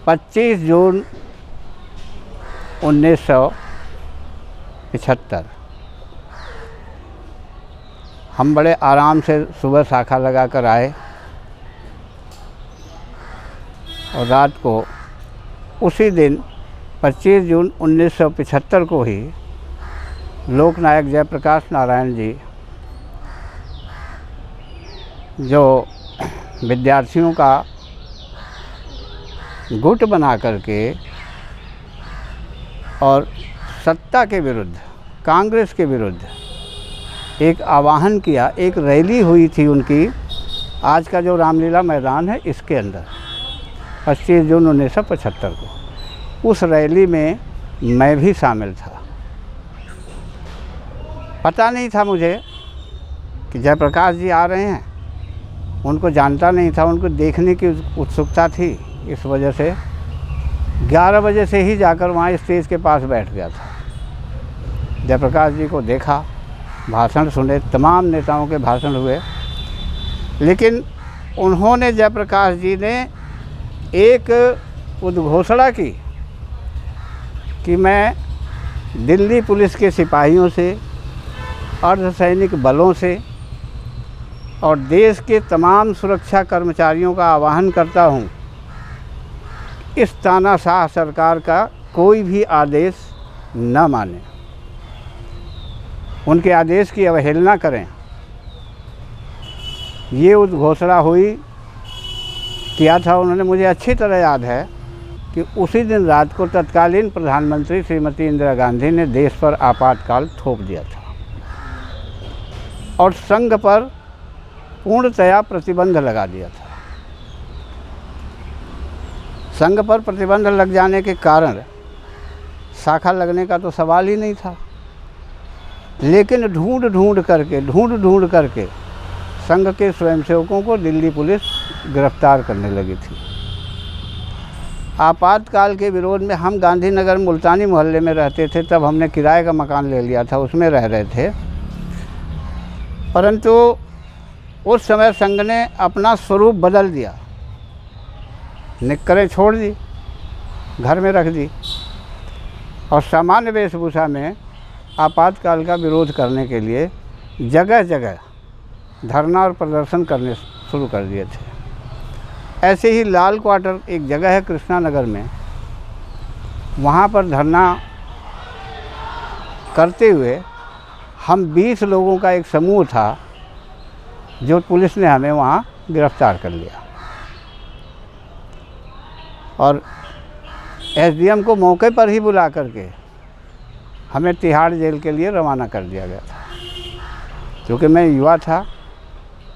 25 जून 1975 हम बड़े आराम से सुबह शाखा लगा कर आए और रात को उसी दिन 25 जून 1975 को ही लोकनायक जयप्रकाश नारायण जी जो विद्यार्थियों का गुट बना करके और सत्ता के विरुद्ध, कांग्रेस के विरुद्ध एक आह्वान किया, एक रैली हुई थी उनकी। आज का जो रामलीला मैदान है इसके अंदर 25 जून 1975 को उस रैली में मैं भी शामिल था। पता नहीं था मुझे कि जयप्रकाश जी आ रहे हैं, उनको जानता नहीं था, उनको देखने की उत्सुकता थी। इस वजह से 11 बजे से ही जाकर वहाँ स्टेज के पास बैठ गया था। जयप्रकाश जी को देखा, भाषण सुने, तमाम नेताओं के भाषण हुए, लेकिन उन्होंने, जयप्रकाश जी ने एक उद्घोषणा की कि मैं दिल्ली पुलिस के सिपाहियों से, अर्धसैनिक बलों से और देश के तमाम सुरक्षा कर्मचारियों का आह्वान करता हूं, इस तानाशाह सरकार का कोई भी आदेश न माने, उनके आदेश की अवहेलना करें। ये उद्घोषणा हुई, किया था उन्होंने। मुझे अच्छी तरह याद है कि उसी दिन रात को तत्कालीन प्रधानमंत्री श्रीमती इंदिरा गांधी ने देश पर आपातकाल थोप दिया था और संघ पर पूर्णतया प्रतिबंध लगा दिया था। संघ पर प्रतिबंध लग जाने के कारण शाखा लगने का तो सवाल ही नहीं था, लेकिन ढूंढ ढूंढ करके संघ के स्वयंसेवकों को दिल्ली पुलिस गिरफ्तार करने लगी थी। आपातकाल के विरोध में हम गांधीनगर मुल्तानी मोहल्ले में रहते थे, तब हमने किराए का मकान ले लिया था, उसमें रह रहे थे। परंतु उस समय संघ ने अपना स्वरूप बदल दिया, निक्करें छोड़ दी, घर में रख दी और सामान्य वेशभूषा में आपातकाल का विरोध करने के लिए जगह जगह धरना और प्रदर्शन करने शुरू कर दिए थे। ऐसे ही लाल क्वार्टर एक जगह है कृष्णा नगर में, वहाँ पर धरना करते हुए हम 20 लोगों का एक समूह था, जो पुलिस ने हमें वहाँ गिरफ्तार कर लिया और एसडीएम को मौके पर ही बुला करके हमें तिहाड़ जेल के लिए रवाना कर दिया गया था। क्योंकि मैं युवा था।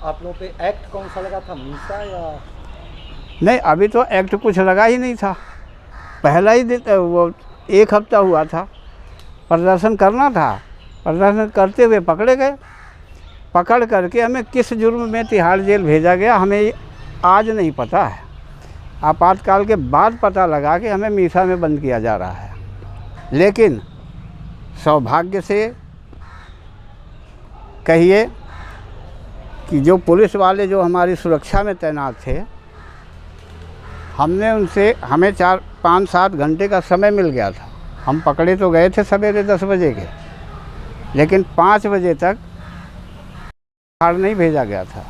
आप लोगों पे एक्ट कौन सा लगा था, मीसा या? नहीं, अभी तो एक्ट कुछ लगा ही नहीं था। पहला ही दिन, वो 1 हफ्ता हुआ था, प्रदर्शन करना था। प्रदर्शन करते हुए पकड़े गए। पकड़ करके हमें किस जुर्म में तिहाड़ जेल भेजा गया हमें आज नहीं पता है। आपातकाल के बाद पता लगा कि हमें मीसा में बंद किया जा रहा है। लेकिन सौभाग्य से कहिए कि जो पुलिस वाले जो हमारी सुरक्षा में तैनात थे, हमें 4-5-7 घंटे का समय मिल गया था। हम पकड़े तो गए थे सवेरे 10 बजे के, लेकिन 5 बजे तक तिहाड़ नहीं भेजा गया था।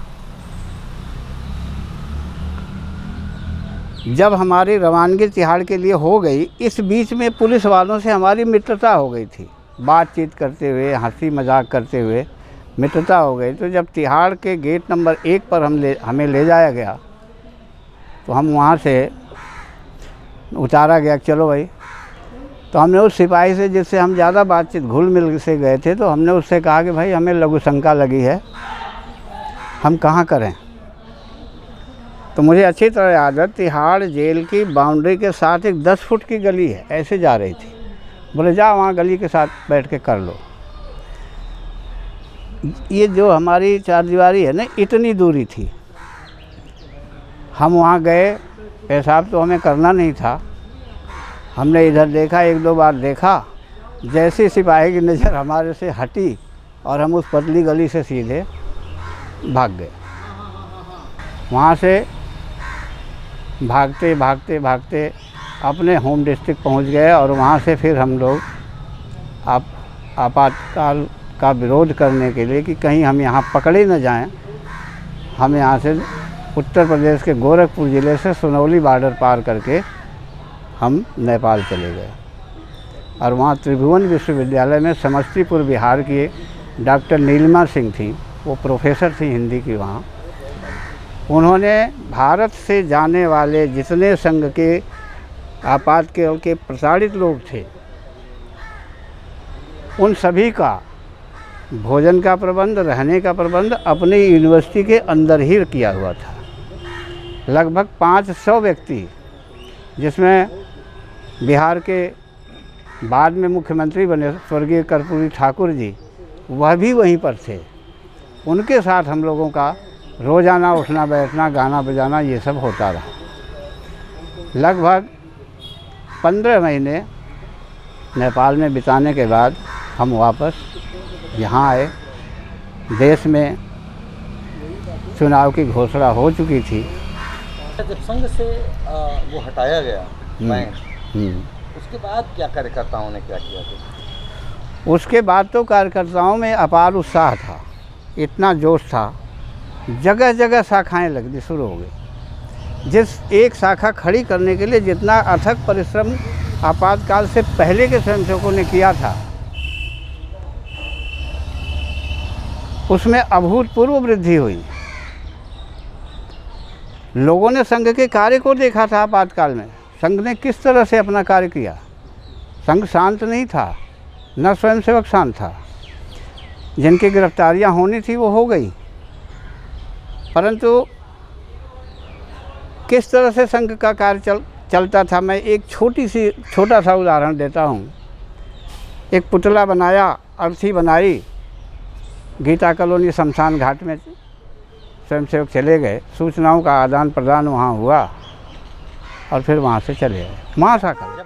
जब हमारी रवानगी तिहाड़ के लिए हो गई, इस बीच में पुलिस वालों से हमारी मित्रता हो गई थी। बातचीत करते हुए, हंसी मजाक करते हुए मित्रता हो गई। तो जब तिहाड़ के गेट नंबर 1 पर हमें ले जाया गया, तो हम वहाँ से उतारा गया, चलो भाई। तो हमने उस सिपाही से, जिससे हम ज़्यादा बातचीत घुल मिल से गए थे, तो हमने उससे कहा कि भाई हमें लघु शंका लगी है, हम कहाँ करें। तो मुझे अच्छी तरह याद है, तिहाड़ जेल की बाउंड्री के साथ एक 10 फुट की गली है, ऐसे जा रही थी। बोले जा वहाँ गली के साथ बैठ के कर लो। ये जो हमारी चारदीवारी है ना, इतनी दूरी थी। हम वहाँ गए, पेशाब तो हमें करना नहीं था। हमने इधर देखा, 1-2 बार देखा। जैसे सिपाही की नज़र हमारे से हटी और हम उस पतली गली से सीधे भाग गए। वहाँ से भागते भागते भागते अपने होम डिस्ट्रिक्ट पहुंच गए और वहाँ से फिर हम लोग आपातकाल का विरोध करने के लिए कि कहीं हम यहाँ पकड़े न जाएं, हम यहाँ से उत्तर प्रदेश के गोरखपुर ज़िले से सुनौली बॉर्डर पार करके हम नेपाल चले गए। और वहाँ त्रिभुवन विश्वविद्यालय में समस्तीपुर बिहार की डॉक्टर नीलिमा सिंह थी, वो प्रोफेसर थी हिंदी की वहाँ। उन्होंने भारत से जाने वाले जितने संघ के आपातकाल के प्रताड़ित लोग थे उन सभी का भोजन का प्रबंध, रहने का प्रबंध अपने यूनिवर्सिटी के अंदर ही किया हुआ था। लगभग 500 व्यक्ति, जिसमें बिहार के बाद में मुख्यमंत्री बने स्वर्गीय कर्पूरी ठाकुर जी, वह भी वहीं पर थे। उनके साथ हम लोगों का रोज़ाना उठना बैठना, गाना बजाना ये सब होता रहा। लगभग 15 महीने नेपाल में बिताने के बाद हम वापस यहाँ आए। देश में चुनाव की घोषणा हो चुकी थी। जब संघ से वो हटाया गया बैंक, उसके बाद क्या कार्यकर्ताओं ने क्या किया था? उसके बाद तो कार्यकर्ताओं में अपार उत्साह था, इतना जोश था, जगह जगह शाखाएं लगनी शुरू हो गई। जिस एक शाखा खड़ी करने के लिए जितना अथक परिश्रम आपातकाल से पहले के स्वयंसेवकों ने किया था, उसमें अभूतपूर्व वृद्धि हुई। लोगों ने संघ के कार्य को देखा था। आपातकाल में संघ ने किस तरह से अपना कार्य किया। संघ शांत नहीं था, न स्वयंसेवक शांत था। जिनकी गिरफ्तारियां होनी थी वो हो गई, परंतु किस तरह से संघ का कार्य चलता था, मैं एक छोटा सा उदाहरण देता हूँ। एक पुतला बनाया, अर्थी बनाई, गीता कॉलोनी शमशान घाट में स्वयंसेवक चले गए, सूचनाओं का आदान प्रदान वहाँ हुआ और फिर वहाँ से चले गए महाशाखा।